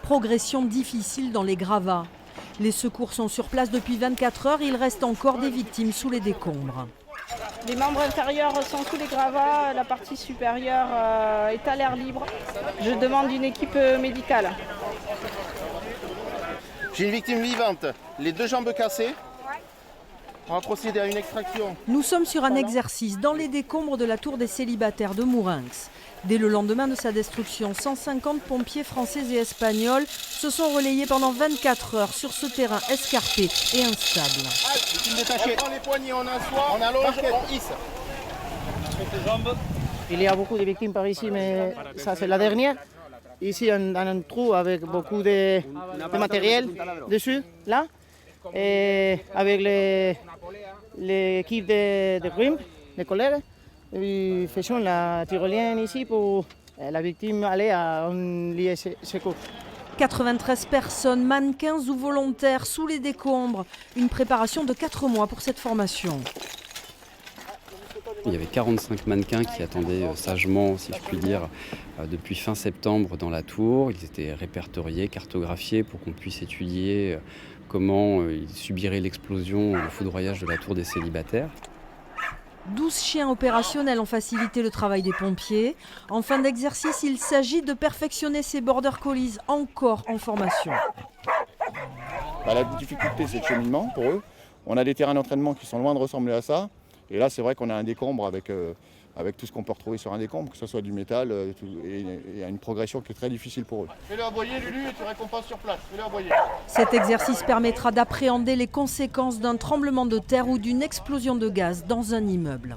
progression difficile dans les gravats. Les secours sont sur place depuis 24 heures, il reste encore des victimes sous les décombres. Les membres inférieurs sont sous les gravats, la partie supérieure est à l'air libre. Je demande une équipe médicale. J'ai une victime vivante, les 2 jambes cassées. On va procéder à une extraction. Nous sommes sur un exercice dans les décombres de la tour des célibataires de Mourenx. Dès le lendemain de sa destruction, 150 pompiers français et espagnols se sont relayés pendant 24 heures sur ce terrain escarpé et instable. On prend les poignées, on assoit, on allonge, on hisse. Il y a beaucoup de victimes par ici, mais ça c'est la dernière. Ici, on a un trou avec beaucoup de matériel dessus, là. Et avec l'équipe de Grimp, les collègues, ils faisaient la tyrolienne ici pour la victime aller à un lieu secours. 93 personnes, mannequins ou volontaires sous les décombres. Une préparation de 4 mois pour cette formation. Il y avait 45 mannequins qui attendaient sagement, si je puis dire, depuis fin septembre dans la tour. Ils étaient répertoriés, cartographiés pour qu'on puisse étudier comment ils subiraient l'explosion, le foudroyage de la tour des célibataires. 12 chiens opérationnels ont facilité le travail des pompiers. En fin d'exercice, il s'agit de perfectionner ces border collies encore en formation. La difficulté, c'est le cheminement pour eux. On a des terrains d'entraînement qui sont loin de ressembler à ça. Et là, c'est vrai qu'on a un décombre avec tout ce qu'on peut retrouver sur un décombre, que ce soit du métal, et une progression qui est très difficile pour eux. Fais-le aboyer, Lulu, et tu récompenses sur place. Fais-le aboyer. Cet exercice permettra d'appréhender les conséquences d'un tremblement de terre ou d'une explosion de gaz dans un immeuble.